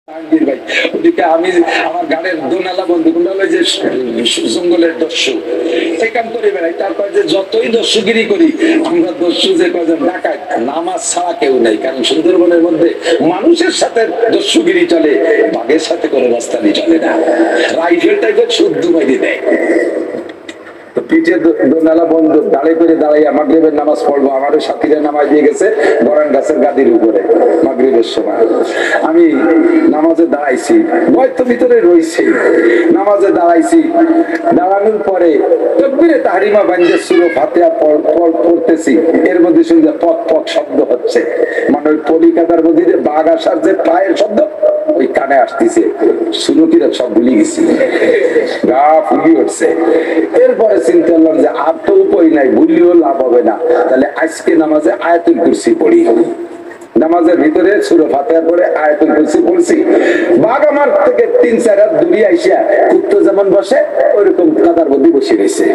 ওদিকে আমি আমার গাড়ির দোনালা বন্ধু যে জঙ্গলের দস্যু একাম করে বেড়াই। তারপর যে যতই দস্যুগিরি করি আমরা দস্যু যে কজন ডাকাত নামাজ ছাড়া কেউ নাই। কারণ সুন্দরবনের মধ্যে মানুষের সাথে দস্যুগিরি চলে, বাঘের সাথে কোনো রাস্তানি চলে না। রাইফেল টাইফেল শুদ্ধ বাইরে দেয়। পিঠে দোনালা বন্ধু দাঁড়িয়ে করে দাঁড়াইয়া মাগরিবের নামাজ পড়বো। আমারও সাথীরা নামাজ দিয়ে গেছে বরান গাছের গাদির উপরে মাগরিবের সময়। আমি নামাজে দাঁড়াইছি, ভয় তো ভিতরে রয়েছে। নামাজে দাঁড়াইছি, দাঁড়ানোর পরে তকবীরে তাহরিমা বান্ধে সুরো ফাতিহা পড়তেছি। এর মধ্যে শুনতে পক পক শব্দ হচ্ছে, মানে ওই পলিকাতার মধ্যে যে বাঘ আসার যে পায়ের শব্দ ওই কানে আসতেছে। সুরকিরা সব ভুলে গেছি, গা ফুলি উঠছে। এরপরে চিন্তা করলাম যে আর তো উপায় নাই, ভুললেও লাভ হবে না, তাহলে আজকে নামাজে আয়াতুল কুরসি পড়ি। নামাজের ভিতরে সূরা ফাতিহা পড়ে আয়াতুল কুরসি পড়ছি। বাঘ আমার থেকে 3-4 হাত দূরে আইসা কুত্তা যেমন বসে ওইরকম কাদার মধ্যে বসে রয়েছে।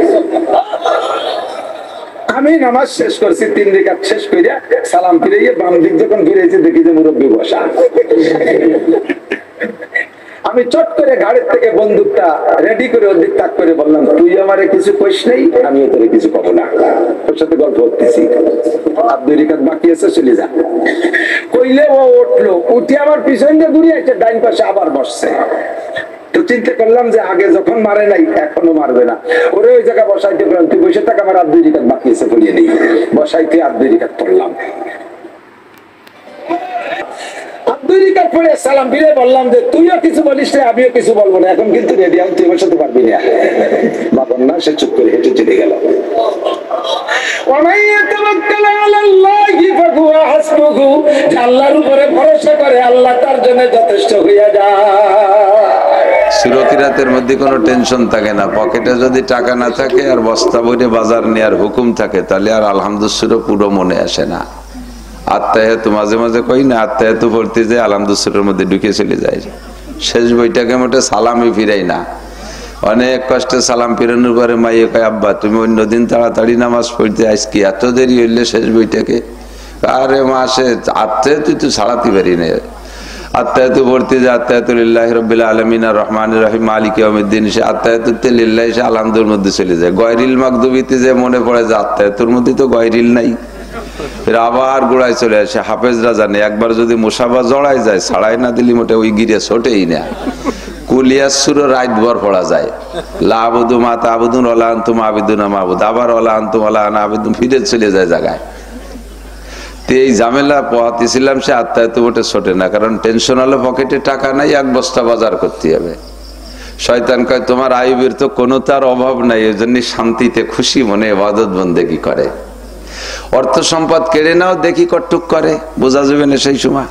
আমি নামাজ শেষ করছি, 3 রাকাত শেষ কইরা সালাম ফিরাইয়া বাম দিক যখন ফিরেছি দেখি যে মুরব্বি বসা। আমি চট করে গাড়ির থেকে বন্দুকটা রেডি করে ওদিক তাক করে বললাম, তুই আমারে কিছু কইস নাই, আমিও তোরে কিছু কব না, তোর সাথে গল্প করতেছি। আর 2 রাকাত বাকি আছে, চলে যা। কইলে ও উঠলো, উঠে আমার পিছন দিয়ে দূরে আছে, ডাইন পাশে আবার বসছে। তো চিন্তা করলাম যে আগে যখন মারে নাই এখনো মারবে না, ওরে ওই জায়গায় বসাইতে পারলাম। তুই বসে থাক, আমার আর 2 রাকাত বাকি আছে, পড়িয়ে নেই। বসাইতে আর 2 রাকাত পড়লাম। সালাম ফিরে বললাম যে তুইও কিছু বলিস না, আমিও কিছু বলবো না, এখন কিন্তু রেডি, আমি তুই আমার সাথে পারবি না। বাবার না, সে চুপ করে হেঁটে চলে গেল। আল্লাহর উপরে ভরসা করে আল্লাহ তার জন্য যথেষ্ট হইয়া যায়। সুরকিরাতের মধ্যে কোনো টেনশন থাকে না। পকেটে যদি টাকা না থাকে আর বস্তা বইরে বাজার নেওয়ার হুকুম থাকে, তাহলে আর আলহামদুলিল্লাহ পুরো মনে আসে না। আত্মায়াতু মাঝে মাঝে কই না, আত্মায়াতু পড়তে যে আলহামদুলিল্লাহর মধ্যে ঢুকে চলে যায়। শেষ বইটাকে মোটে সালামই ফিরাই না। অনেক কষ্টে সালাম ফিরানোর পরে মাইয়ে কয়, আব্বা তুমি অন্যদিন তাড়াতাড়ি নামাজ পড়তে, আজকে এত দেরি হইলে শেষ বইটাকে? আরে মা, সে আত্মায়াতু তুই ছাড়াতে পারি না। আত্মায়াতু পড়তে যে আত্মায়াতু লিল্লাহি রাব্বিল আলামিন আর রহমানির রহিম মালিকি ইয়াউমিদ্দিন, সে আত্মায়াতুতে লিল্লাহি সে আলহামদুর মধ্যে চলে যায়। গয়রিল মাগদুবিতে যে মনে পড়ে যে আত্মায়াতুর মধ্যে তো গয়রিল নাই, আবার গোড়ায় চলে আসে। হাফেজরা জানে একবার যদি মুসাফা জড়াই যায়, ছাড়াই না দিলি মোটে ওই গিরে ছোটেই না। কুলিয়াসুরও রাত ভর পড়া যায়। লা আবুদু মা তাবুদুন ওয়ালা আনতুম আবিদুনা মাবুদ, আবার ওয়ালা আনতুম ওয়ালা আনা আবিদুন, ফিরে চলে যায় জায়গায়। তো এই ঝামেলা পোহাতেছিলাম, সে আত্মায়াতু মোটে ছোটে না। কারণ টেনশন হলো পকেটে টাকা নাই, 1 বস্তা বাজার করতে হবে। শয়তান কয় তোমার আইবের তো কোনো তার অভাব নাই, এই জন্য শান্তিতে খুশি মনে ইবাদত বন্দেগী করে। অর্থ সম্পদ কেড়ে নাও, দেখি কটুক করে, বোঝা যাবে না সেই সময়।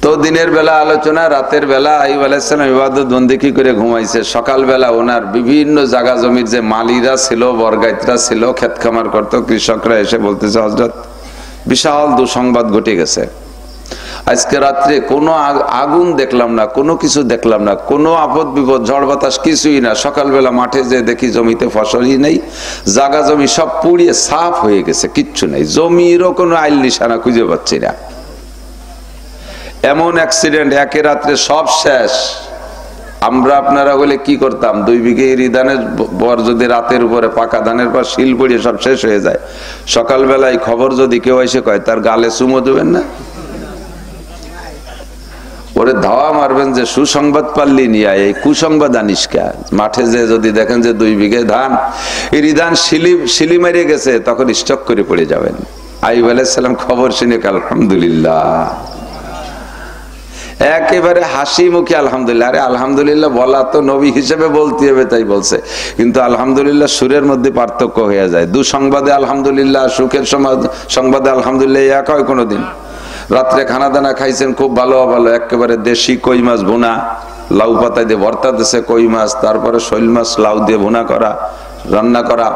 তো দিনের বেলা আলোচনা, রাতের বেলা আইয়ুব আলাইহিস সালাম ইবাদত বন্দেগী করে ঘুমাইছে। সকালবেলা ওনার বিভিন্ন জায়গা জমির যে মালিরা ছিল, বরগাইতরা ছিল, ক্ষেত খামার করতো, কৃষকরা এসে বলতেছে, হযরত বিশাল দুঃসংবাদ ঘটে গেছে। আজকে রাত্রে কোনো আগুন দেখলাম না, কোনো কিছু দেখলাম না, কোনো আপদ বিপদ ঝড় বাতাস কিছুই না। সকালবেলা মাঠে যে দেখি জমিতে ফসলই নেই, জাগা জমি সব পুড়িয়ে সাফ হয়ে গেছে, কিচ্ছু নেই, জমিরও কোনো আইল নিশানা খুঁজে পাচ্ছি না। এমন অ্যাক্সিডেন্ট, একে রাত্রে সব শেষ। আমরা আপনারা বলে কি করতাম, 2 বিঘে এরি ধানের পর যদি রাতের উপরে পাকা ধানের পর শিল পড়িয়ে সব শেষ হয়ে যায়, সকালবেলায় খবর যদি কেউ এসে কয় তার গালে চুমো দেবেন না? ওরে ধাওয়া মারবেন যে সুসংবাদ পারলি নিয়ে এই কুসংবাদ আনিস কে? মাঠে যে যদি দেখেন যে 2 বিঘে ধান, এরি ধান শিলি মেরে গেছে, তখন স্টক করে পড়ে যাবেন। আইয়ুব আলাইহিস সালাম খবর শুনে আলহামদুলিল্লাহ, একেবারে হাসি মুখে আলহামদুলিল্লাহ। আরে আলহামদুলিল্লাহ বলা তো নবী হিসেবে বলতে হবে, তাই বলছে। কিন্তু আলহামদুলিল্লাহ সুরের মধ্যে পার্থক্য হয়ে যায়। দুঃসংবাদে আলহামদুলিল্লাহ, সুখের সংবাদে আলহামদুলিল্লাহ এক হয় কোনোদিন। রাত্রে খানা দানা খাইছেন খুব ভালো ভালো, একেবারে দেশি কই মাছ ভুনা, লাউ পাতা দিয়ে ভর্তা দিয়েছে কই মাছ, তারপরে শৈল মাছ লাউ দিয়ে ভুনা করা, রান্না করা,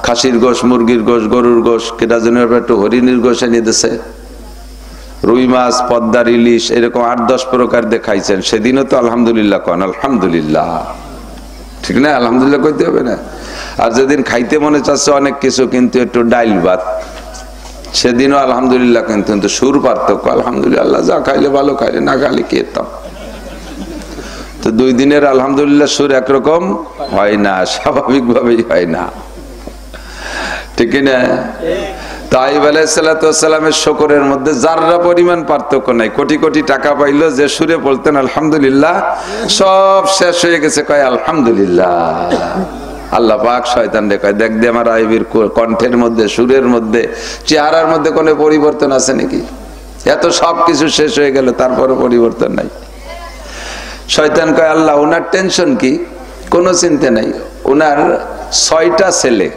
খাসির গোশ, মুরগির গোশ, গরুর গোশ, কেটা যেন একটু হরিণীর গোশ এনে দিয়েছে, রুই মাছ, পদ্মার ইলিশ, এরকম 8-10 প্রকার দিয়ে খাইছেন। সেদিনও তো আলহামদুলিল্লাহ কন, আলহামদুলিল্লাহ, ঠিক না? আলহামদুলিল্লাহ কইতে হবে না? আর যেদিন খাইতে মনে চাচ্ছে অনেক কিছু, কিন্তু একটু ডাইল ভাত, সেদিনও আলহামদুলিল্লাহ, কিন্তু সুর পার্থক্য। আলহামদুলিল্লাহ, যা খাইলে ভালো, খাইলে না খাইলে খেতাম। তো 2 দিনের আলহামদুলিল্লাহ সুর একরকম হয় না, স্বাভাবিকভাবেই হয় না, ঠিক না? তাইব আলাইহিসসালামের শুকরের মধ্যে যাররা পরিমাণ পার্থক্য নাই। কোটি কোটি টাকা পাইলো, যে সুরে বলতেন আলহামদুলিল্লাহ, সব শেষ হয়ে গেছে, কয় আলহামদুলিল্লাহ। আল্লাহ পাক শয়তানরে কয়, দেখ দে আমার আইবির কণ্ঠের মধ্যে, সুরের মধ্যে, চেহারার মধ্যে কোনো পরিবর্তন আছে নাকি? এত সবকিছু শেষ হয়ে গেল, তারপরে পরিবর্তন নাই। শয়তান কয়, আল্লাহ ওনার টেনশন কি? কোনো চিন্তা নাই, ওনার 6টা ছেলে।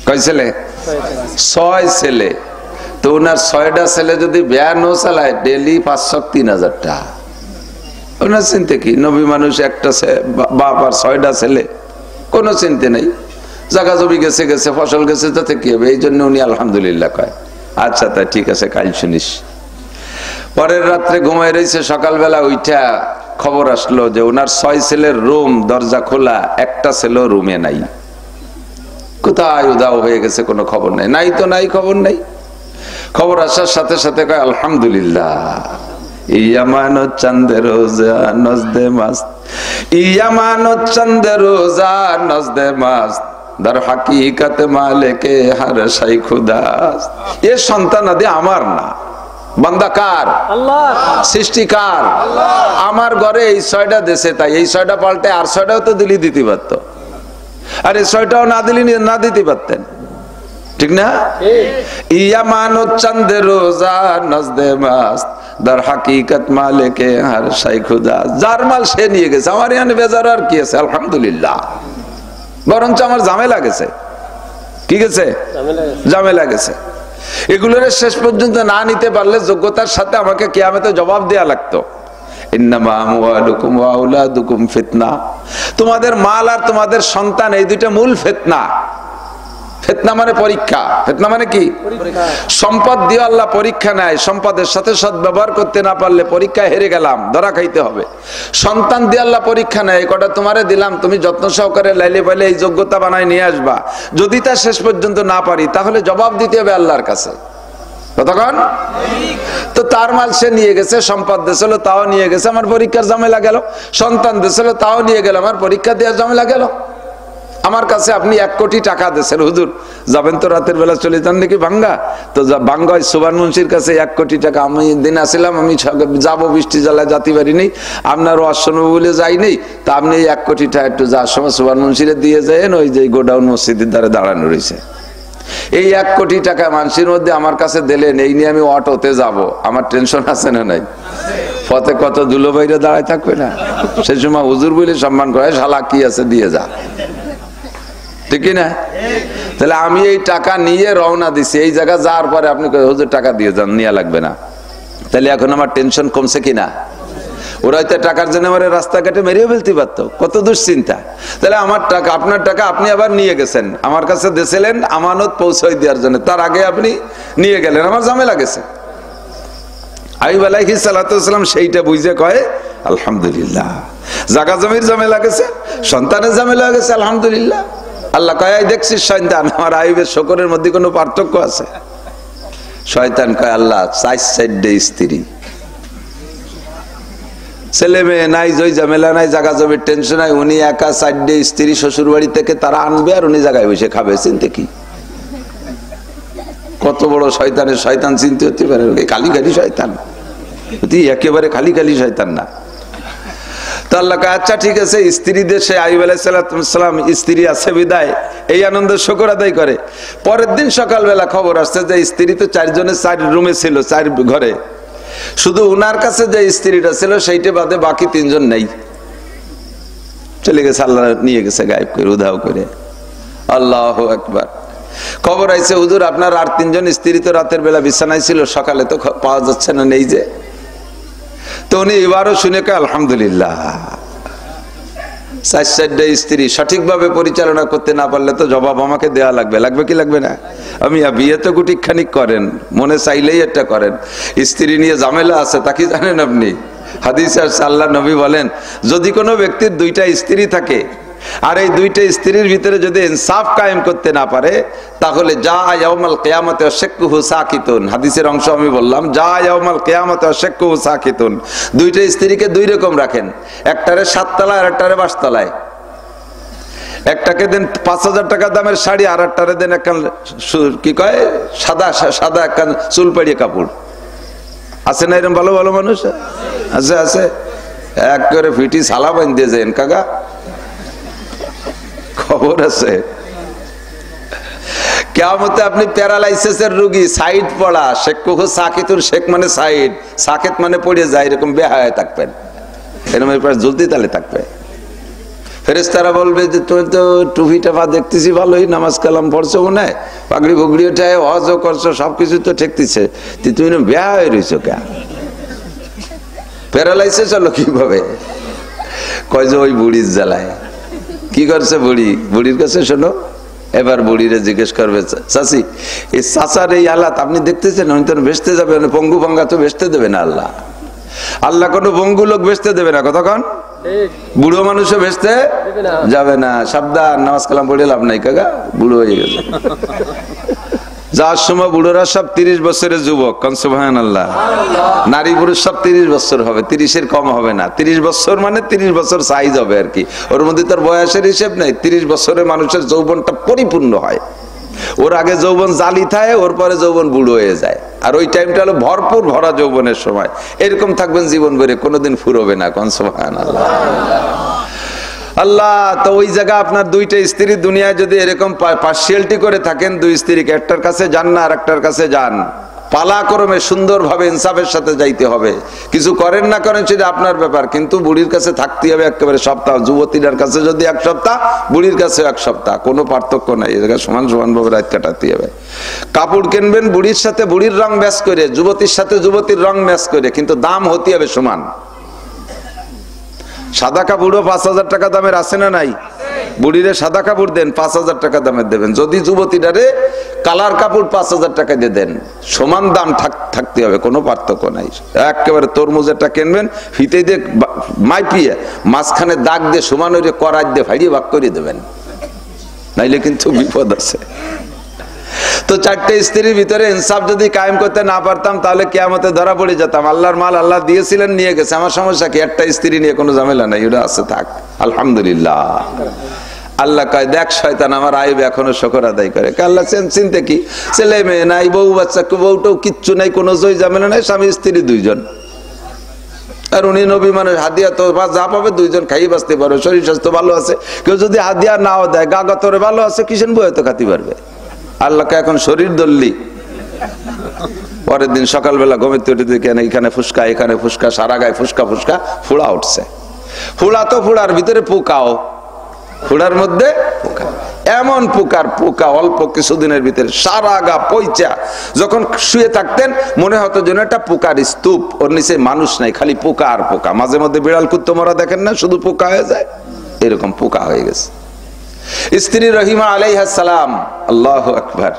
কয় ছেলে? 6 ছেলে। তো ওনার 6টা ছেলে যদি ভ্যান ও চালায়, ডেলি 500-3000 টাকা। ওনার চিন্তা কি? নবী মানুষ, একটা বাপ আর 6টা ছেলে, কোনো চিন্তা নেই। জায়গা জমি গেছে গেছে, ফসল গেছে, তাতে কি হবে? এই জন্য উনি আলহামদুলিল্লাহ কয়। আচ্ছা তাই ঠিক আছে, কাল শুনিস। পরের রাত্রে ঘুমাই রয়েছে, সকালবেলা উঠা খবর আসলো যে ওনার 6 ছেলের রুম দরজা খোলা, একটা ছেলেও রুমে নাই। কোথায় উধাও হয়ে গেছে, কোনো খবর নাই। নাই তো নাই, খবর নাই। খবর আসার সাথে সাথে কয় আলহামদুলিল্লাহ, ইয়ামানো চাঁদে রোজা নজদে মাস্ত, ইয়ামানো চাঁদে রোজা নজদে মাস্ত, দার হাকিকত মালিকে হর শাই খুদাস। এ সন্তান আদি আমার না, বান্দা কার? আল্লাহ। সৃষ্টিকার আল্লাহ। আমার ঘরে এই 6টা দেশে, তাই এই 6টা পাল্টে আর 6টাও তো দিলি দিতে পারত, আর এই 6টাও না দিলি না দিতে পারতেন, ঠিক না? ইয়ামানো চাঁদে রোজা নজদে মাস্ত, দার হাকিকত মালিকে হর শাই খুদাস। যার মাল সে নিয়ে গেছে, আমার এখানে বেজার আর কি আছে? আলহামদুলিল্লাহ। বরঞ্চ আমার ঝামেলা গেছে। কি গেছে? ঝামেলা গেছে। এগুলোর শেষ পর্যন্ত না নিতে পারলে যোগ্যতার সাথে আমাকে কিয়ামতে জবাব দেয়া লাগতো। ইন্নামা আমওয়ালুকুম ওয়া আওলাদুকুম ফিতনা। তোমাদের মাল আর তোমাদের সন্তান, এই দুইটা মূল ফিতনা। ফিতনা মানে পরীক্ষা। ফিতনা মানে কি? সম্পদ দিয়ে আল্লাহ পরীক্ষা নেয়। সম্পদের সাথে সদ্ব্যবহার করতে না পারলে পরীক্ষায় হেরে গেলাম, ধরা খাইতে হবে। সন্তান দিয়ে আল্লাহ পরীক্ষা নেয়, এই কটা তোমারে দিলাম, তুমি যত্ন সহকারে লাইলে পাইলে এই যোগ্যতা বানায় নিয়ে আসবা। যদি তা শেষ পর্যন্ত না পারি, তাহলে জবাব দিতে হবে আল্লাহর কাছে। কতক্ষণ? তো তার মাল সে নিয়ে গেছে, সম্পদ দিয়েছিল তাও নিয়ে গেছে, আমার পরীক্ষার ঝামেলা গেল। সন্তান দিয়েছিল তাও নিয়ে গেল, আমার পরীক্ষা দেওয়ার ঝামেলা গেল। আমার কাছে আপনি 1 কোটি টাকা দিয়েছেন, হুজুর যাবেন তো রাতের বেলা চলে যান নাকি ভাঙ্গা? তো ভাঙ্গায় সুবান মুন্সির কাছে 1 কোটি টাকা। আমি দিন আসছিলাম, আমি যাবো, বৃষ্টি জ্বালায় যাতে পারি নেই, আপনার অশ্বন বলে যাইনি। তা আপনি 1 কোটি টাকা একটু যাওয়ার সময় সুবান মুন্সিরে দিয়ে যান, ওই যে গোডাউন মসজিদের দ্বারা দাঁড়ানো রয়েছে। এই 1 কোটি টাকা মানুষের মধ্যে আমার কাছে দিলেন, এই নিয়ে আমি অটোতে যাব, আমার টেনশন আছে না নাই? পথে কত দুলো বাইরে দাঁড়ায় থাকবে না? সেই সময় হুজুর বলে সম্মান করে, শালা কি আছে দিয়ে যা, ঠিক না? তাহলে আমি এই টাকা নিয়ে রওনা দিছি, এই জায়গা যাওয়ার পরে আপনি হুজুর টাকা দিয়ে যান, নিয়ে লাগবে না। তাহলে এখন আমার টেনশন কমছে কিনা? ওরা হয়তো টাকার জন্য আমার রাস্তাঘাটে মেরেও ফেলতে পারতো, কত দুশ্চিন্তা। তাহলে আমার টাকা, আপনার টাকা আপনি আবার নিয়ে গেছেন, আমার কাছে দিয়েছিলেন আমানত পৌঁছাই দেওয়ার জন্য, তার আগে আপনি নিয়ে গেলেন, আমার ঝামেলা গেছে। আইয়ুব আলাইহিস সালাতু ওয়াস সালাম সেইটা বুঝে কয় আলহামদুলিল্লাহ। জায়গা জমির ঝামেলা গেছে, সন্তানের ঝামেলা গেছে, আলহামদুলিল্লাহ। আল্লাহ কয়, দেখছিস শয়তান, আমার আইয়ুবের শুকরের মধ্যে কোনো পার্থক্য আছে? শয়তান কয়, আল্লাহ 4 স্ত্রী, ছেলে মেয়ে নাই, জয় ঝামেলা নাই, জায়গা জমির টেনশন নাই, উনি একা 4 স্ত্রী শ্বশুর বাড়ি থেকে তারা আনবে, আর উনি জায়গায় বসে খাবে। চিন্তা কি? কত বড় শয়তানের শয়তান চিনতে হতে পারে? খালি খালি শয়তান, একেবারে খালি খালি শয়তান না। তো আল্লাহ কয়, আচ্ছা ঠিক আছে, স্ত্রীদের সে আইয়ুব আলাইহিস সালাম স্ত্রী আছে বিদায় এই আনন্দের শুকর আদায় করে। পরের দিন সকালবেলা খবর আসছে যে স্ত্রী তো 4 জনের 4 রুমে ছিল, 4 ঘরে। শুধু উনার কাছে যে স্ত্রীটা ছিল সেইটা বাদে বাকি 3 জন নেই, চলে গেছে, আল্লাহ নিয়ে গেছে গায়েব করে, উধাও করে। আল্লাহু আকবার। খবর আইছে, হুজুর আপনার আর 3 জন স্ত্রী তো রাতের বেলা বিছানায় ছিল, সকালে তো পাওয়া যাচ্ছে না, নেই যে। তো উনি এবারও শুনে কে আলহামদুলিল্লাহ। 4 স্ত্রী সঠিকভাবে পরিচালনা করতে না পারলে তো জবাব আমাকে দেওয়া লাগবে, লাগবে কি লাগবে না? আমি বিয়ে তো গুটিখানিক করেন, মনে চাইলেই এটা করেন, স্ত্রী নিয়ে ঝামেলা আছে, তা কি জানেন আপনি? হাদিসে আছে, আল্লাহ নবী বলেন, যদি কোনো ব্যক্তির 2টা স্ত্রী থাকে, আর এই দুইটা স্ত্রীর ভিতরে যদি ইনসাফ কায়েম করতে না পারে তাহলে যা ইয়াউমাল কিয়ামতে আশাক্কুহু সাকিতুন, হাদিসের অংশ আমি বললাম, যা ইয়াউমাল কিয়ামতে আশাক্কুহু সাকিতুন। দুইটা স্ত্রীকে দুই রকম রাখেন, একটারে 7 তলায় আর একটারে 5 তলায়। একটাকে দেন 5,000 টাকা দামের শাড়ি, আর একটারে দেন একখান কি কয় সাদা সাদা একখান চুল পাড়িয়ে কাপড়। আছে না এরকম ভালো ভালো মানুষ? আছে আছে, এক করে ফিটি সালা বান দিয়ে যান কাকা, খবর আছে। কিয়ামতে আপনি প্যারালাইসিসের রোগী, সাইড পড়া, শেখুহু সাকিতুন, শেখ মানে সাইড, সাকিত মানে পড়ে যায়, এরকম বেহায়া থাকবেন, এরকম জলদি তালে থাকবে। ফেরেশতারা বলবে যে তুমি তো টুপিটা পা দেখতেছি ভালোই, নামাজ কালাম পড়ছো মনে হয়, পাগড়ি বগড়ি ওঠায় হজও করছো, সবকিছু তো ঠেকতেছে, তুমি বেহা হয়ে রয়েছো কে? প্যারালাইসিস হলো কিভাবে? কয় যে ওই বুড়ির জ্বালায়। কি করছে বুড়ি? বুড়ির কাছে শোনো, এবার বুড়িরে জিজ্ঞেস করবে, চাচি এই চাচার এই হালাত আপনি দেখতেছেন, উনি তো বেচতে যাবে, পঙ্গু পঙ্গা তো বেচতে দেবে না আল্লাহ। আল্লাহ কোনো পঙ্গু লোক বেচতে দেবে না, কতক্ষণ বুড়ো মানুষও বেচতে যাবে না। সাবধান, নামাজ কালাম পড়ে লাভ নাই কাকা, বুড়ো হয়ে গেছে। যার সময় বুড়োরা সব 30 বছরের যুবক, সুবহানাল্লাহ। নারী পুরুষ সব 30 বছর হবে, 30-এর কম হবে না। 30 বছর মানে 30 বছর সাইজ হবে আর কি, ওর মধ্যে তার বয়সের হিসেব নেই। 30 বছরে মানুষের যৌবনটা পরিপূর্ণ হয়। ওর আগে যৌবন জালি থাকে, ওর পরে যৌবন বুড়ো হয়ে যায়, আর ওই টাইমটা হলো ভরপুর ভরা যৌবনের সময়। এরকম থাকবেন জীবন ভরে, কোনোদিন ফুরবে না, সুবহানাল্লাহ। আল্লাহ তো ওই জায়গা আপনার দুইটা স্ত্রী দুনিয়ায় যদি এরকম পার্সিয়ালিটি করে থাকেন, দুই স্ত্রীকে একটার কাছে যান না আর একটার কাছে যান, পালাক্রমে সুন্দরভাবে ইনসাফের সাথে যাইতে হবে। কিছু করেন না করেন সেটা আপনার ব্যাপার, কিন্তু বুড়ির কাছে থাকতে হবে একেবারে সপ্তাহ। যুবতীর কাছে যদি 1 সপ্তাহ, বুড়ির কাছে 1 সপ্তাহ, কোনো পার্থক্য নাই, এই জায়গায় সমান সমান ভাবে রাত কাটাতে হবে। কাপড় কিনবেন বুড়ির সাথে বুড়ির রং ম্যাচ করে, যুবতীর সাথে যুবতীর রং ম্যাচ করে, কিন্তু দাম হতে হবে সমান। সাদা কাপড়ও 5,000 টাকা দামের আছে না নাই? বুড়িরে সাদা কাপড় দেন, 5,000 টাকা দামের দেবেন। যদি যুবতীটারে কালার কাপড় 5,000 টাকা দিয়ে দেন, সমান দাম থাকতে হবে, কোনো পার্থক্য নাই। একেবারে তরমুজেরটা কিনবেন, ফিতে দিয়ে মাইপিয়ে মাঝখানে দাগ দিয়ে সমান ওই করার দিয়ে ভাইড়িয়ে ভাগ করে দেবেন, নাইলে কিন্তু বিপদ আছে। তো 4টে স্ত্রীর ভিতরে ইনসাফ যদি কায়েম করতে না পারতাম, তাহলে কিয়ামতে ধরা পড়ে যেতাম। আল্লাহর মাল আল্লাহ দিয়েছিলেন, নিয়ে গেছে, আমার সমস্যা কি? একটা স্ত্রী নিয়ে কোনো ঝামেলা নাই, ওটা আছে, থাক, আলহামদুলিল্লাহ। আল্লাহ কয় দেখ শয়তান আমার আইব এখনো শুকর আদায় করে। আল্লাহ চিনতে কি, ছেলে মেয়ে নাই, বউ বাচ্চা, বউটাও কিচ্ছু নাই, কোনো জয় ঝামেলা নাই, স্বামী স্ত্রী 2 জন। আর উনি নবী মানুষ, হাদিয়া তো যা পাবে 2 জন খাই বাঁচতে পারবে, শরীর স্বাস্থ্য ভালো আছে। কেউ যদি হাদিয়া নাও দেয়, গা গতরে ভালো আছে, কিসেন বই তো খাতে পারবে। আল্লাহকে এখন শরীর দললি, পরের দিন সকালবেলা ঘুমেতে উঠে দেখেন এখানে ফুসকা, এখানে ফুসকা, সারা গায়ে ফুসকা ফুসকা, ফুড়া উঠছে। ফুড়া তো ফুড়ার ভিতরে পোকাও, ফুড়ার মধ্যে পোকা, এমন পোকা অল্প কিছুদিনের ভিতরে সারা গা পয়চা। যখন শুয়ে থাকতেন মনে হতো যেন একটা পোকার স্তূপ, ওর নিচে মানুষ নাই, খালি পোকা আর পোকা। মাঝে মধ্যে বিড়াল কুত্তো মরা দেখেন না, শুধু পোকা হয়ে যায়, এরকম পোকা হয়ে গেছে। স্ত্রী রহিমা আলাইহিস সালাম, আল্লাহু আকবার,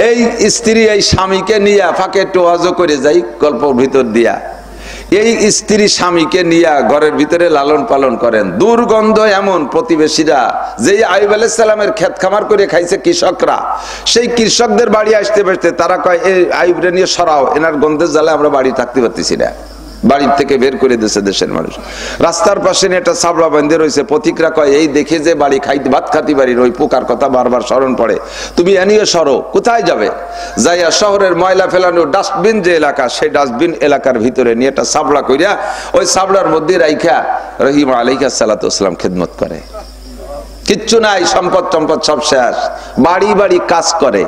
এই স্ত্রী এই স্বামীকে নিয়ে ফাঁকে একটু ওয়াজ করে যাই গল্পের ভিতর দিয়া। এই স্ত্রী স্বামীকে নিয়ে ঘরের ভিতরে লালন পালন করেন। দুর্গন্ধ এমন, প্রতিবেশীরা যেই আইয়ুব আলাইহিস সালামের ক্ষেত খামার করে খাইছে কৃষকরা, সেই কৃষকদের বাড়ি আসতে বসতে তারা কয় এই আইয়ুবরে নিয়ে সরাও, এনার গন্ধের জ্বালা আমরা বাড়ি থাকতে পারতেছি না। বাড়ির থেকে বের করে দিয়েছে দেশের মানুষ। রাস্তার পাশে একটা সাবড়া বাঁধে রয়েছে, পথিকরা কয় এই দেখে যে বাড়ি খাইতে ভাত খাতি বাড়ির ওই পোকার কথা বারবার স্মরণ পড়ে, তুমি এনিয়ে সরো। কোথায় যাবে? যাইয়া শহরের ময়লা ফেলানো ডাস্টবিন যে এলাকা, সেই ডাস্টবিন এলাকার ভিতরে নিয়ে একটা সাবড়া কইরা ওই সাবড়ার মধ্যে রাইখা রহিমা আলাইহিস সালাতু ওয়াসসালাম খেদমত করে। কিচ্ছু নাই, সম্পদ টম্পদ সব শেষ। বাড়ি বাড়ি কাজ করে,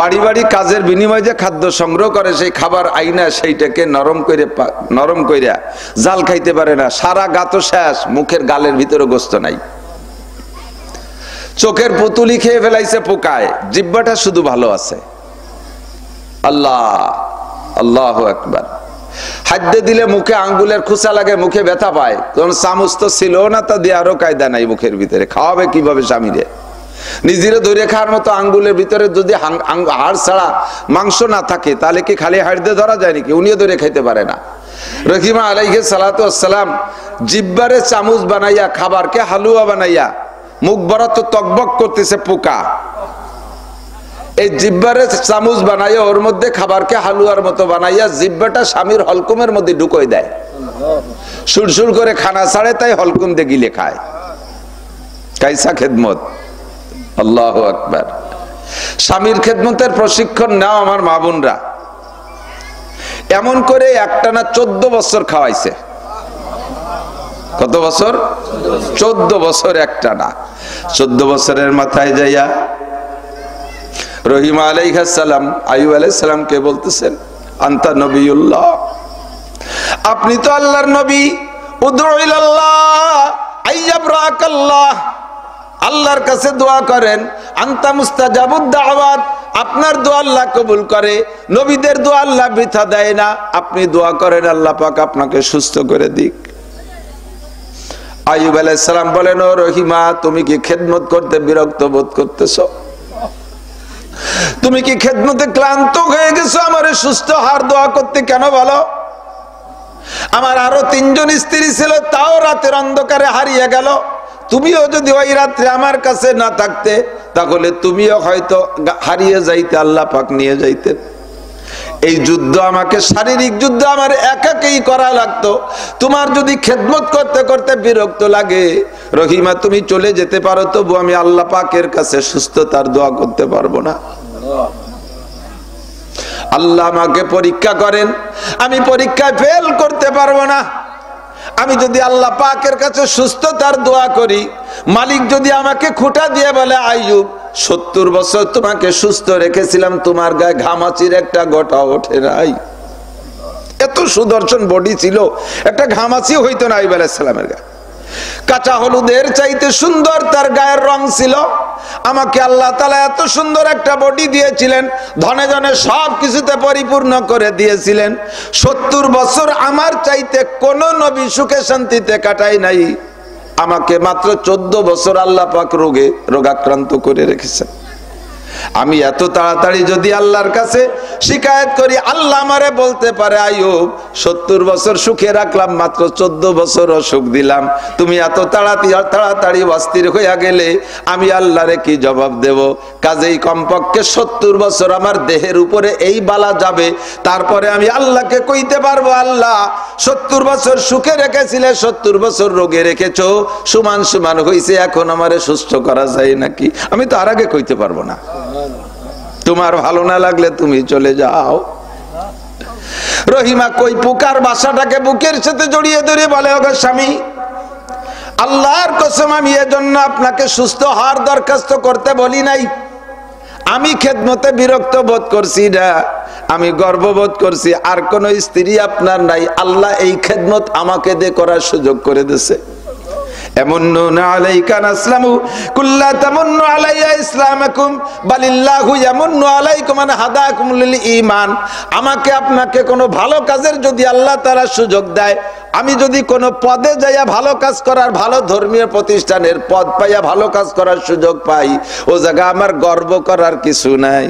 বাড়ি বাড়ি কাজের বিনিময়ে যে খাদ্য সংগ্রহ করে, সেই খাবার আইনা সেইটাকে নরম কইরা জাল খাইতে পারে না। সারা গাতো শেষ, মুখের গালের ভিতরে গোস্ত নাই। চোখের পুতুলি খেয়ে ফেলাইছে পোকায়, জিহ্বাটা শুধু ভালো আছে। আল্লাহ, আল্লাহু আকবার। হাদ্দে দিলে মুখে আঙ্গুলের খুসা লাগে, মুখে ব্যথা পায়, কারণ চামচ তো ছিল না, তা দিয়ে আরো কায়দা নাই মুখের ভিতরে। খাওয়াবে কিভাবে স্বামীরে? নিজেরে ধরে খাওয়ার মতো আঙ্গুলের ভিতরে যদি হাড় ছাড়া মাংস না থাকে, তাহলে কি খালি হাড় দিয়ে ধরা যায় নাকি? উনিও ধরে খাইতে পারে না। রহিমা আলাইহিস সালাতু ওয়াসসালাম জিব্বারে চামচ বানাইয়া খাবারকে হালুয়া বানাইয়া মুখ বরাত তকবক করতেছে পোকা, এই জিব্বারে চামচ বানাইয়া ওর মধ্যে খাবারকে হালুয়ার মতো বানাইয়া জিব্বাটা স্বামীর হলকুমের মধ্যে ঢুকোয় দেয়, সুরসুর করে খানা ছাড়ে, তাই হলকুম দিয়ে গিলে খায়। কাইসা খেদমত, আল্লাহু আকবার। স্বামীর খেদমতের প্রশিক্ষণ নাও আমার মা বোনরা। এমন করে একটানা 14 বছর খাওয়াইছে। কত বছর? 14 বছর একটানা। 14 বছরের মাথায় যাইয়া রহিমা আলাইহিস সালাম আইয়ুব আলাইহিস সালামকে বলতেছেন, আনতা নবিয়ুল্লাহ, আপনি তো আল্লাহর নবী, উদউ ইলাল্লাহ আইয়াবরাকাল্লাহ, আল্লাহর কাছে দোয়া করেন, আনতা মুস্তাজাবুদ দাওয়াত, আপনার দোয়া আল্লাহ কবুল করে, নবীদের দোয়া আল্লাহ বৃথা দেয় না, আপনি দোয়া করেন আল্লাহ পাক আপনাকে সুস্থ করে দিক। আইয়ুব আলাইহিস সালাম বলেন, ও রহিমা, তুমি কি খেদমত করতে বিরক্ত বোধ করতেছো? তুমি কি খেদমতে ক্লান্ত হয়ে গেছো? আমারে সুস্থ হার দোয়া করতে কেন বলো? আমার আরো 3 জন স্ত্রী ছিল, তাও রাতের অন্ধকারে হারিয়ে গেল। তুমিও যদি ওই রাত্রে আমার কাছে না থাকতে, তাহলে তুমিও হয়তো হারিয়ে যাইতে, আল্লাহ পাক নিয়ে যাইতেন। এই যুদ্ধ আমাকে, শারীরিক যুদ্ধ আমার একাকেই করা লাগতো। তোমার যদি খেদমত করতে করতে বিরক্ত লাগে, রহিমা তুমি চলে যেতে পারো, তবু আমি আল্লাহ পাকের কাছে সুস্থতার দোয়া করতে পারবো না। আল্লাহ আমাকে পরীক্ষা করেন, আমি পরীক্ষায় ফেল করতে পারবো না। আমি যদি আল্লাহ পাকের কাছে সুস্থতার দোয়া করি, মালিক যদি আমাকে খুঁটা দিয়ে বলে, আইয়ুব 70 বছর তোমাকে সুস্থ রেখেছিলাম, তোমার গায়ে ঘামাচির একটা গোটা ওঠে নাই, এত সুদর্শন বডি ছিল, একটা ঘামাচি হইতো না আইয়ুব আলাইহিস সালামের গায়ে। কাঁচা হলুদের চাইতে সুন্দর তার গায়ের রং ছিল। আমাকে আল্লাহ তাআলা এত সুন্দর একটা বডি দিয়েছিলেন, ধনে ধনে সব কিছুতে পরিপূর্ণ করে দিয়েছিলেন। 70 বছর আমার চাইতে কোন নবী সুখে শান্তিতে কাটাই নাই। আমাকে মাত্র 14 বছর আল্লাহ পাক রোগাক্রান্ত করে রেখেছেন। আমি এত তাড়াতাড়ি যদি আল্লাহর কাছে শিকায়ত করি, আল্লাহ আমারে বলতে পারে, আইয়ুব 70 বছর সুখে রাখলাম, মাত্র 14 বছর অসুখ দিলাম, তুমি এত তাড়াতাড়ি অস্থির হইয়া গেলে আমি আল্লাহরে কি জবাব দেব? কাজেই কমপক্ষে 70 বছর আমার দেহের উপরে এই বালা যাবে, তারপরে আমি আল্লাহকে কইতে পারবো, আল্লাহ 70 বছর সুখে রেখেছিলে, 70 বছর রোগে রেখেছো, সমান সমান হইছে, এখন আমারে সুস্থ করা যায় নাকি? আমি তো আর আগে কইতে পারবো না। তোমার ভালো না লাগলে তুমি চলে যাও। রহিমা কই পোকার বাসাটাকে বুকের সাথে জড়িয়ে ধরে বলে, ওগো স্বামী, আল্লাহর কসম আমি এজন্য আপনাকে সুস্থ হওয়ার দরখাস্ত করতে বলি নাই। আমি খেদমতে বিরক্ত বোধ করছি না, আমি গর্ববোধ করছি। আর কোন স্ত্রী আপনার নাই, আল্লাহ এই খেদমত আমাকে দিয়ে করার সুযোগ করে দিয়েছে। এমুন্নুনা আলাইকা নাসলামু কুল্লা তামুন্নু আলাইয়া ইসলামাকুম বালিল্লাহু ইয়ামুন্নু আলাইকুম আন হাদাকুম লিল ঈমান। আমাকে আপনাকে কোনো ভালো কাজের যদি আল্লাহ তাআলা সুযোগ দেয়, আমি যদি কোনো পদে যাইয়া ভালো কাজ করার, ভালো ধর্মীয় প্রতিষ্ঠানের পদ পাইয়া ভালো কাজ করার সুযোগ পাই, ও জায়গা আমার গর্ব করার কিছু নাই।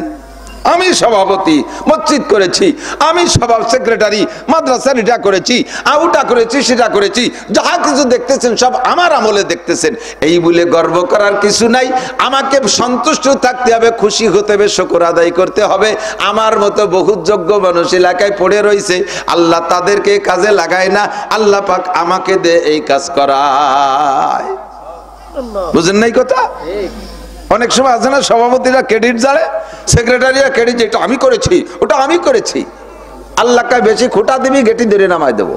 আমি সভাপতি, মসজিদ করেছি, আমি সভা সেক্রেটারি, মাদ্রাসার এটা করেছি, আউটা করেছি, সেটা করেছি, যাহা কিছু দেখতেছেন সব আমার আমলে দেখতেছেন, এই বলে গর্ব করার কিছু নাই। আমাকে সন্তুষ্ট থাকতে হবে, খুশি হতে হবে, শুকর আদায় করতে হবে। আমার মতো বহু যোগ্য মানুষ এলাকায় পড়ে রয়েছে, আল্লাহ তাদেরকে কাজে লাগায় না, আল্লাহ পাক আমাকে দে এই কাজ করায়। বুঝেন নাই কথা? অনেক সময় আছে না, সভাপতিরা ক্রেডিট জানে, সেক্রেটারিরা ক্রেডিট, এটা আমি করেছি, ওটা আমি করেছি। আল্লাহকে বেশি খোটা দিবি, গেটি ধরে নামাই দেবো।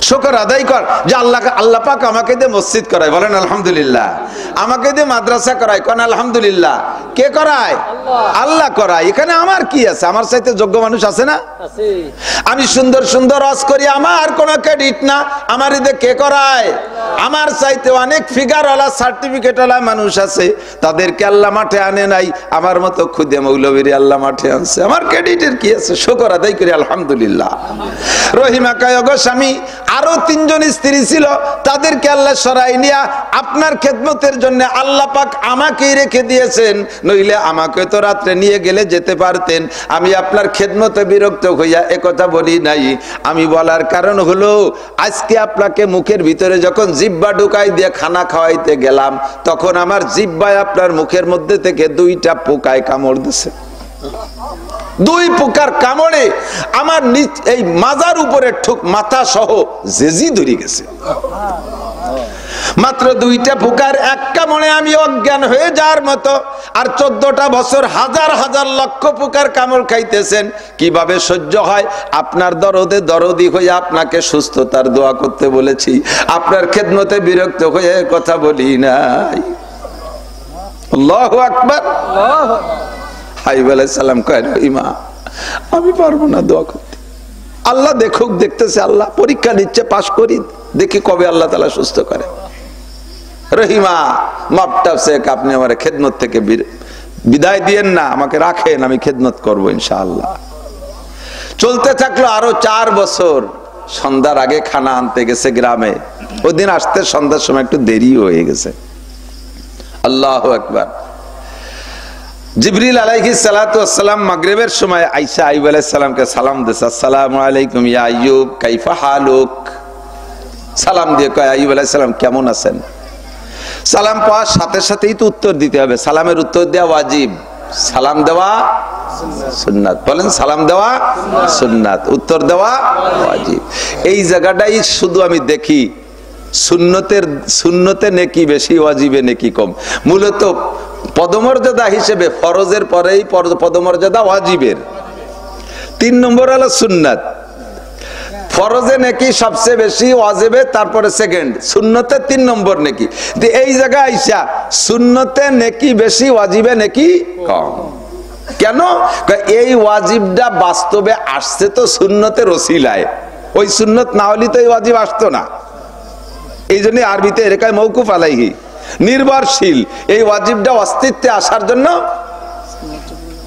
শুকর আদায় কর যে আল্লাহ পাক আমাকে দিয়ে মসজিদ করায়, বলেন আলহামদুলিল্লাহ। আমাকে দিয়ে মাদ্রাসা করায়, কোন আলহামদুলিল্লাহ। কে করায়? আল্লাহ করায়। এখানে আমার কি আছে? আমার চাইতে যোগ্য মানুষ আছে না? আমি সুন্দর সুন্দর ওয়াজ করি, আমার কোনো ক্রেডিট না, আমার এতে কে করায়? আমার চাইতে অনেক ফিগারওয়ালা, সার্টিফিকেটওয়ালা মানুষ আছে, তাদেরকে আল্লাহ মাঠে আনে নাই, আমার মতো খুদে মৌলবীর আল্লাহ মাঠে আনছে। আমার ক্রেডিটের কি আছে? শুকর আদায় করি আলহামদুলিল্লাহ। রহিমা কয় ওগো স্বামী, আরো 3 জন স্ত্রী ছিল, তাদেরকে আল্লাহ সরাই নিয়া আপনার খেদমতের জন্য আল্লাহ পাক আমাকেই রেখে দিয়েছেন, নইলে আমাকে তো রাত্রে নিয়ে গেলে যেতে পারতেন। আমি আপনার খেদমতে বিরক্ত হইয়া একথা বলি নাই। আমি বলার কারণ হলো, আজকে আপনাকে মুখের ভিতরে যখন জিহ্বা ঢুকাই দিয়ে খানা খাওয়াইতে গেলাম, তখন আমার জিহ্বায় আপনার মুখের মধ্যে থেকে 2টা পোকায় কামড় দিছে। 2 পোকার কামড়ে আমার এই মাজার উপরে ঠুক মাথা সহ জেজি ধরে গেছে। মাত্র 2টা পোকার এক কামড়ে আমি অজ্ঞান হয়ে যাওয়ার মতো। আর 14টা বছর হাজার হাজার লক্ষ পোকার কামড় খাইতেছেন, কিভাবে সহ্য হয়? আপনার দরদে দরদি হয়ে আপনাকে সুস্থতার দোয়া করতে বলেছি, আপনার খেদমতে বিরক্ত হয়ে কথা বলি নাই। আল্লাহু আকবার। আইয়ুব আলাইহিস সালাম কয়, রহিমা আমি পারবো না দোয়া করতে। আল্লাহ দেখুক, দেখতেছে, আল্লাহ পরীক্ষা নিচ্ছে, পাশ করি, দেখি কবে আল্লাহ তাআলা সুস্থ করে। রহিমা মাপটা শেখ, আপনি আমার খেদমত থেকে বিদায় দিয়েন না, আমাকে রাখেন, আমি খেদমত করবো ইনশাআল্লাহ। চলতে থাকলো আরো 4 বছর। সন্ধ্যার আগে খানা আনতে গেছে গ্রামে। ওই দিন আসতে সন্ধ্যার সময় একটু দেরি হয়ে গেছে। আল্লাহু আকবার। জিবরিল আলাইহিস সালাতু ওয়াস সালাম মাগরিবের সময় আয়েশা আইয়ুব আলাইহিস সালামকে সালাম দিয়েছে, আসসালামু আলাইকুম ইয়া আইয়ুব, কাইফা হালুক। সালাম দিয়ে কয়, আইয়ুব আলাইহিস সালাম কেমন আছেন? সালাম পাওয়ার সাথে সাথেই তো উত্তর দিতে হবে। সালামের উত্তর দেওয়া ওয়াজিব, সালাম দেওয়া সুন্নাত। বলেন, সালাম দেওয়া সুন্নাত, উত্তর দেওয়া ওয়াজিব। এই জায়গাটাই শুধু আমি দেখি সুন্নতে নেকি বেশি, ওয়াজিবে নেকি কম। মূলত পদমর্যাদা হিসেবে ফরজের পরেই পদমর্যাদা ওয়াজিবের। 3 নম্বর হলো সুন্নাত। ফরজে নেকি সবচেয়ে বেশি, ওয়াজিবে তারপরে সেকেন্ড, সুন্নতে 3 নম্বর নেকি। এই জায়গায় আইসা সুন্নতে নেকি বেশি, ওয়াজিবে নেকি কম। কেন? এই ওয়াজিবটা বাস্তবে আসছে তো সুন্নতের ওসিলায়। ওই সুন্নত না হলে তো এই ওয়াজিব আসতো না। এই জন্য আরবিতে এরকম মওকুফ আলাইহি, নির্ভরশীল। এই ওয়াজিবটা অস্তিত্বে আসার জন্য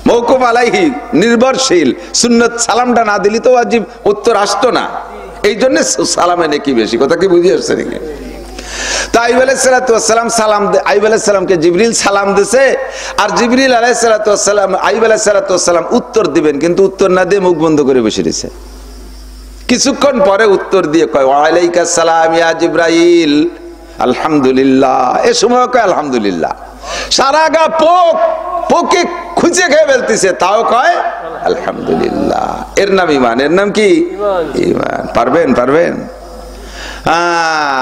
মওকুফ আলাইহি, নির্ভরশীল। সুন্নত সালামটা না দিলে তো ওয়াজিব উত্তর আসতো না। এই জন্য সালামে নেকি বেশি। কথা কি বুঝিয়ে আসছে নাকি? তো আইয়ুব আলাইহিস সালাতু ওয়াস সালাম আইয়ুব আলাইহিস সালামকে জিবরিল সালাম দিয়েছে। আর জিবরিল আলাইহিস সালাতু ওয়াস সালাম আইয়ুব আলাইহিস সালাতু ওয়াস সালাম উত্তর দিবেন, কিন্তু উত্তর না দিয়ে মুখ বন্ধ করে বসে রয়েছে। কিছুক্ষণ পরে উত্তর দিয়ে কয়, ওয়া আলাইকাস সালাম ইয়া জিবরাইল, আলহামদুলিল্লাহ। এ সময় কয় আলহামদুলিল্লাহ। সারা গা পোকে খুঁজে খেয়ে ফেলতেছে, তাও কয় আলহামদুলিল্লাহ। এর নাম ঈমান। এর নাম কি? ঈমান। পারবেন?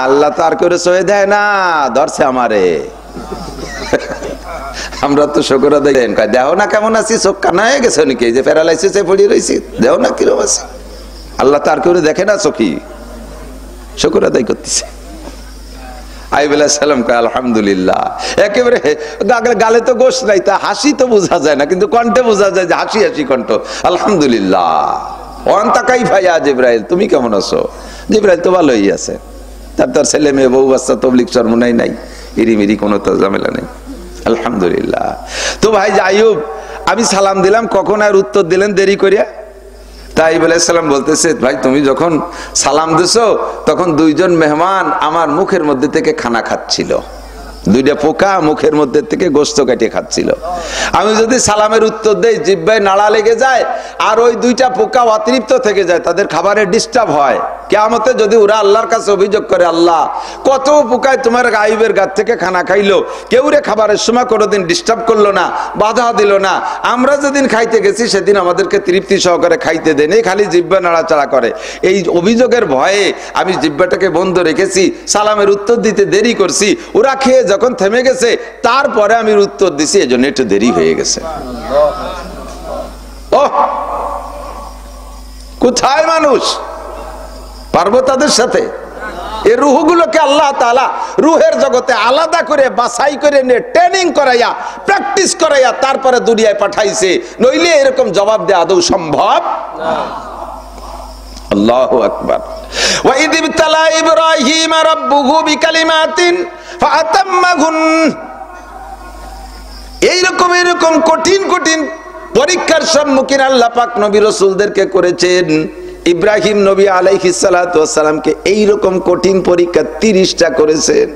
আল্লাহ তার করে সয়ে দেয় না, ধরছে আমারে। আমরা তো শুকর আদায় কয়, দেহ না কেমন আছি, চোখ কানা হয়ে গেছে নাকি, যে প্যারালাইসিসে পড়ে রয়েছি, দেহ না কিরকম আছে। আল্লাহ তার করে দেখে না চোখি, শুকর আদায় করতেছে। আইয়ুব আলাইহিস সালাম কয় আলহামদুলিল্লাহ। একেবারে গালে তো গোশ নাই, তা হাসি তো বোঝা যায় না, কিন্তু কণ্ঠে বোঝা যায় যে হাসি হাসি কণ্ঠ। আলহামদুলিল্লাহ। ওয়ান্তা কাইফা ইয়া জিবরাইল, তুমি কেমন আছো? জিবরাইল তো ভালোই আছে, তার ছেলে মেয়ে বউ বাচ্চা তবলিগ চরমনাই নাই, ইরিমিরি কোনো তো ঝামেলা নেই। আলহামদুলিল্লাহ। তো ভাই আইয়ুব, আমি সালাম দিলাম, কখন আর উত্তর দিলেন দেরি করিয়া? তাই আইয়ুব আলাইহিস সালাম বলতেছে, ভাই তুমি যখন সালাম দিছো তখন 2 জন মেহমান আমার মুখের মধ্যে থেকে খানা খাচ্ছিল। 2টা পোকা মুখের মধ্যে থেকে গোশত কাটিয়ে খাচ্ছিল। আমি যদি সালামের উত্তর দেই, জিহ্বায় নাড়া লেগে যায়, আর ওই 2টা পোকা অতৃপ্ত থেকে যায়, তাদের খাবারে ডিস্টার্ব হয়। কিয়ামতে যদি ওরা আল্লাহর কাছে অভিযোগ করে, আল্লাহ কত পোকায় তোমার আইয়ুবের গাছ থেকে খানা খাইলো, কেউ রে খাবারের সময় কোনোদিন ডিস্টার্ব করলো না, বাধা দিল না, আমরা যেদিন খাইতে গেছি সেদিন আমাদেরকে তৃপ্তি সহকারে খাইতে দেন, এই খালি জিহ্বা নাড়াচাড়া করে। এই অভিযোগের ভয়ে আমি জিহ্বাটাকে বন্ধ রেখেছি, সালামের উত্তর দিতে দেরি করছি। ওরা খেয়ে যখন থেমে গেছে, তারপরে আমি উত্তর দিছি, এজন্য একটু দেরি হয়ে গেছে। কোথায় মানুষ পারবো তাদের সাথে? এই রুহগুলোকে আল্লাহ তাআলা রুহের জগতে আলাদা করে বাছাই করে নিয়ে ট্রেনিং করাইয়া, প্র্যাকটিস করাইয়া তারপরে দুনিয়ায় পাঠাইছে, নইলে এরকম জবাব দেওয়া আদৌ সম্ভব না। আল্লাহু আকবার। ওয়া ইয ইবতালা ইব্রাহিম রাব্বুহু বিকালিমাতিন ফাআতাম্মাহুন। এরকম কঠিন কঠিন পরীক্ষার সম্মুখীন আল্লাহ পাক নবী রাসূলদেরকে করেছেন, ইব্রাহিম নবী আলাইহিস সালাতু ওয়াস সালামকে এইরকম কঠিন পরীক্ষা 30টা করেছেন।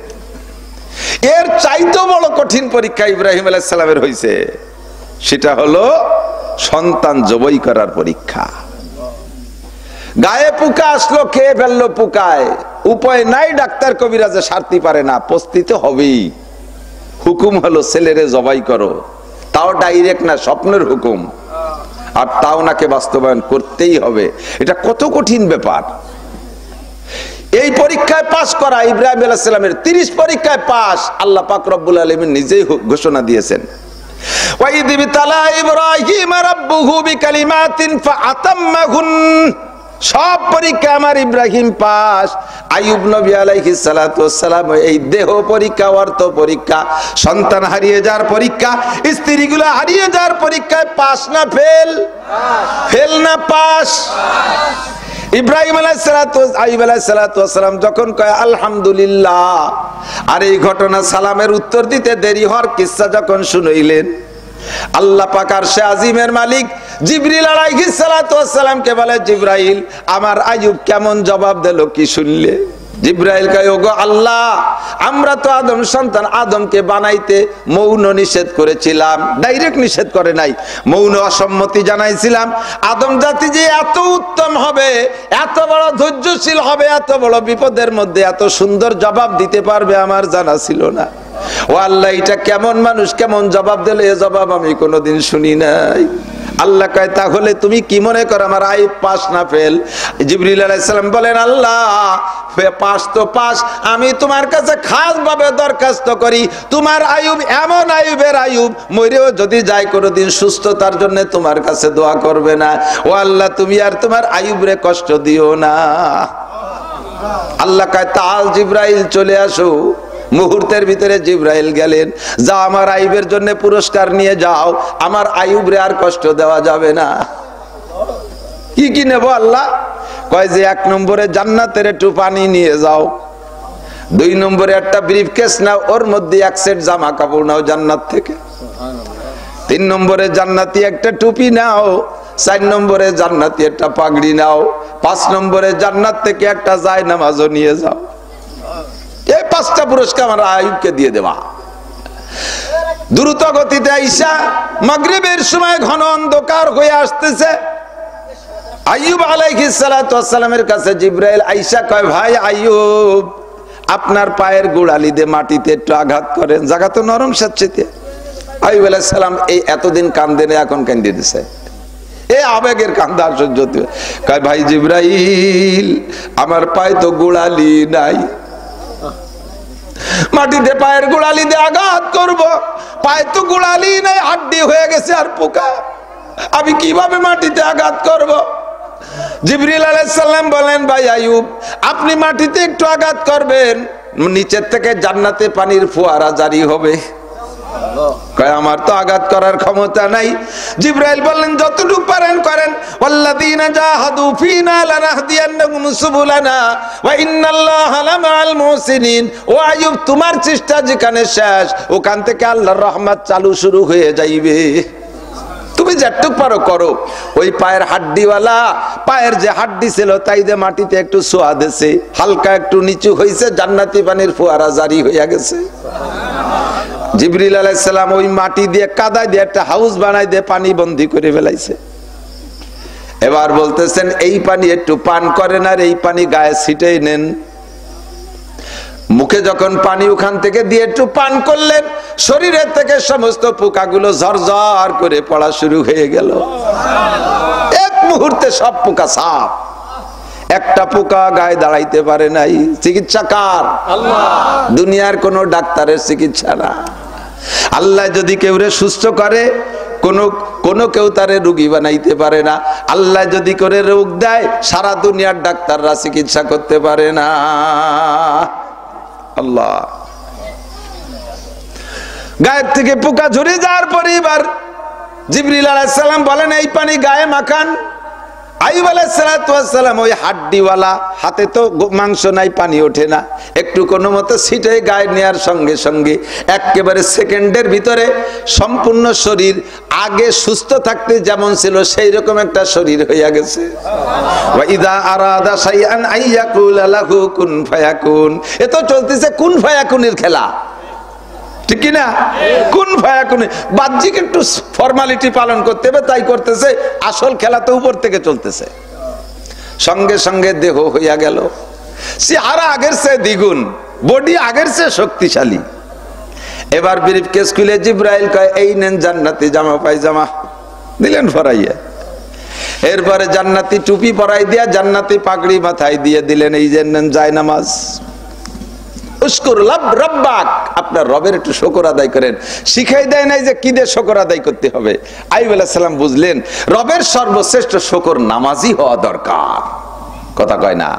এর চাইতে বড় কঠিন পরীক্ষা ইব্রাহিম আলাইহিস সালামের হয়েছে, সেটা হলো সন্তান জবাই করার পরীক্ষা। গায়ে পোকা আসলো, খেয়ে ফেললো পোকায়, উপায় নাই, ডাক্তার কবিরাজে সারতে পারে না, পস্তিতে হবেই। হুকুম হলো ছেলেরে জবাই করো, তাও ডাইরেক্ট না, স্বপ্নের হুকুম, আর তাও নাকে বাস্তবায়ন করতেই হবে। এটা কত কঠিন ব্যাপার। এই পরীক্ষায় পাস করা ইব্রাহিম আলাইহিস সালামের 30 পরীক্ষায় পাস। আল্লাহ পাক রব্বুল আলামিন নিজেই ঘোষণা দিয়েছেন, ওয়াইদ বিতালা ইব্রাহিম রাব্বুহু বিকালিমাতিন ফাআতাম্মাহুন। সব পরীক্ষা আমার ইব্রাহিম পাস। আইয়ুব নবী আলাইহিস সালাতু ওয়াস সালাম এই দেহ পরীক্ষা, অর্থ পরীক্ষা, সন্তান হারিয়ে যাওয়ার পরীক্ষা, স্ত্রীগুলো হারিয়ে যাওয়ার পরীক্ষায় পাস না ফেল? ফেল না পাস? ইব্রাহিম আইয়ুব আলাইহিস সালাতু ওয়াস সালাম যখন কয় আলহামদুলিল্লাহ, আর এই ঘটনা সালামের উত্তর দিতে দেরি হওয়ার কিসসা যখন শুনাইলেন, আল্লাহ পাক আরশে আজিমের মালিক জিবরিল আলাইহিস সালাতু ওয়াস সালামকে বলে, জিবরাইল আমার আইয়ুব কেমন জবাব দিল কি শুনলে? জিবরাইল কয়, ওগো আল্লাহ, আমরা তো আদম সন্তান, আদমকে বানাইতে মৌন নিষেধ করেছিলাম, ডাইরেক্ট নিষেধ করে নাই, মৌন অসম্মতি জানাইছিলাম। আদম জাতি যে এত উত্তম হবে, এত বড় ধৈর্যশীল হবে, এত বড় বিপদের মধ্যে এত সুন্দর জবাব দিতে পারবে আমার জানা ছিল না। ও আল্লাহ, এটা কেমন মানুষ, কেমন জবাব দিলে, এ জবাব আমি কোনোদিন শুনি নাই। আল্লাহ কয়, তাহলে তুমি কি মনে করো আমার আইয়ুব পাস না ফেল? জিবরিল আলাইহিস সালাম বলেন, আল্লাহ পাস তো পাস, আমি তোমার কাছে খাস ভাবে দরখাস্ত করি, তোমার আইয়ুব এমন আইয়ুবের আইয়ুব মরেও যদি যায় কোনোদিন সুস্থতার জন্য তোমার কাছে দোয়া করবে না। ও আল্লাহ, তুমি আর তোমার আইয়ুবরে কষ্ট দিও না। আল্লাহ কয়, তাল জিবরাইল চলে আসো। মুহূর্তের ভিতরে জিবরাইল গেলেন, যা আমার আইয়ুবের জন্য পুরস্কার নিয়ে যাও, আমার আইয়ুবরে আর কষ্ট দেওয়া যাবে না। কি কি নেব আল্লাহ? কয় যে 1 নম্বরে জান্নাতের একটু পানি নিয়ে যাও, 2 নম্বরে একটা ব্রিফকেস নাও, ওর মধ্যে 1 সেট জামা কাপড় নাও জান্নাত থেকে, 3 নম্বরে জান্নাতি একটা টুপি নাও, 4 নম্বরে জান্নাতি একটা পাগড়ি নাও, 5 নম্বরে জান্নাত থেকে একটা জায়নামাজও নিয়ে যাও। এই 5টা পুরস্কার আমরা আইয়ুবকে দিয়ে দেওয়া। দ্রুত গতিতে আইসা মাগরিবের সময় ঘন অন্ধকার হয়ে আসতেছে। আইয়ুব আলাইহিস সালাতু ওয়াস সালামের কাছে জিবরাইল আইসা কয়, ভাই আইয়ুব, আপনার পায়ের গোড়ালি দিয়ে মাটিতে একটু আঘাত করেন, জায়গা তো নরম সাচ্ছেতে। আইয়ুব আলাইহিস সালাম এই এতদিন কান্দে না, এখন কান্দে দিছে, এই আবেগের কান্দা সহ্য হতে। কয়, ভাই জিবরাইল, আমার পায়ে তো গোড়ালি নাই, মাটিতে পায়ের গোড়ালি দিয়ে আঘাত করব, পায়ে তো গোড়ালি নাই, হাড্ডি হয়ে গেছে আর পোকা, আমি কিভাবে মাটিতে আঘাত করব? জিবরিল আলাইহিস সালাম বলেন, ভাই আইয়ুব, আপনি মাটিতে একটু আঘাত করবেন, নিচের থেকে জান্নাতে পানির ফোয়ারা জারি হবে। কয়, আমার তো আঘাত করার ক্ষমতা নাই। জিবরাইল বললেন, যতটুকু পারেন করেন, ওয়াল্লাযীনা জাহাদু ফীনা লানাহদিয়ান্নাহুম সুবুলানা ওয়া ইন্নাল্লাহা লামাআল মুহসিনিন। ও আইয়ুব, তোমার চেষ্টা যেখানে শেষ, ওখান থেকে আল্লাহর রহমত চালু শুরু হয়ে যাইবে, তুমি যেটুকু পারো করো। ওই পায়ের হাড্ডিওয়ালা, পায়ের যে হাড্ডি ছিল তাই দিয়ে মাটিতে একটু ছোঁয়া দিয়েছে, হালকা একটু নিচু হয়েছে, জান্নাতি পানির ফোয়ারা জারি হয়ে গেছে। জিবরিল আলাইহিস সালাম ওই মাটি দিয়ে কাদা দিয়ে একটা হাউস বানাই দিয়ে পানি বন্দি করে ফেলাইছে। এবার বলতেছেন, এই পানি একটু পান করেন আর এই পানি গায়ে ছিটিয়ে নেন। মুখে যখন পানি ওখান থেকে দিয়ে একটু পান করলেন, শরীরের থেকে সমস্ত পোকাগুলো ঝরঝর করে পড়া শুরু হয়ে গেল। এক মুহূর্তে সব পোকা সাফ, একটা পোকা গায়ে দাঁড়াইতে পারে নাই। চিকিৎসা কার? আল্লাহ। দুনিয়ার কোন ডাক্তারের চিকিৎসা না। আল্লাহ যদি কেউরে সুস্থ করে, কোন কেউ তারে রোগী বানাইতে পারে না। আল্লাহ যদি করে রোগ দেয়, সারা দুনিয়ার ডাক্তাররা চিকিৎসা করতে পারে না। আল্লাহ। গায়ের থেকে পোকা ঝরে যাওয়ার পরে এবার জিবরিল আলাইহিস সালাম বলেন, এই পানি গায়ে মাখান। আইয়ুব আলাইহিস সালাতু ওয়াস সালাম ওই হাড্ডিওয়ালা, হাতে তো মাংস নাই, পানি ওঠে না, একটু কোনো মতে ছিটে গায়ে নেয়ার সঙ্গে সঙ্গে একেবারে সেকেন্ডের ভিতরে সম্পূর্ণ শরীর আগে সুস্থ থাকতে যেমন ছিল সেই রকম একটা শরীর হইয়া গেছে। ওয়া ইযা আরাদা শাইআন আইয়াকুলা লাহু কুন ফায়াকুন, এ তো চলতেছে কুন ফায়াকুনের খেলা, ঠিক কি না? কুন ফায়াকুন বাহ্যিক একটু ফর্মালিটি পালন করতে হবে, তাই করতেছে, আসল খেলা তো উপর থেকে চলতেছে। সঙ্গে সঙ্গে দেহ হইয়া গেল, চেহারা আগের চেয়ে দ্বিগুণ, বডি আগের চেয়ে শক্তিশালী। এবার ব্রিফকেস খুলে জিব্রাইল কয় এই নেন জান্নাতি জামা পায়জামা, দিলেন পরাইয়া। এরপরে জান্নাতি টুপি পরাই দিয়া জান্নাতি পাগড়ি মাথায় দিয়ে দিলেন, এই যে নেন জায়নামাজ। উশকুর রব্বাক, আপনার রবের একটু শুকর আদায় করেন। শিখাই দেয় নাই যে কি দিয়ে শুকর আদায় করতে হবে। আইয়ুব আলাইহিস সালাম বুঝলেন রবের সর্বশ্রেষ্ঠ শুকর নামাজি হওয়া দরকার, কথা কয় না?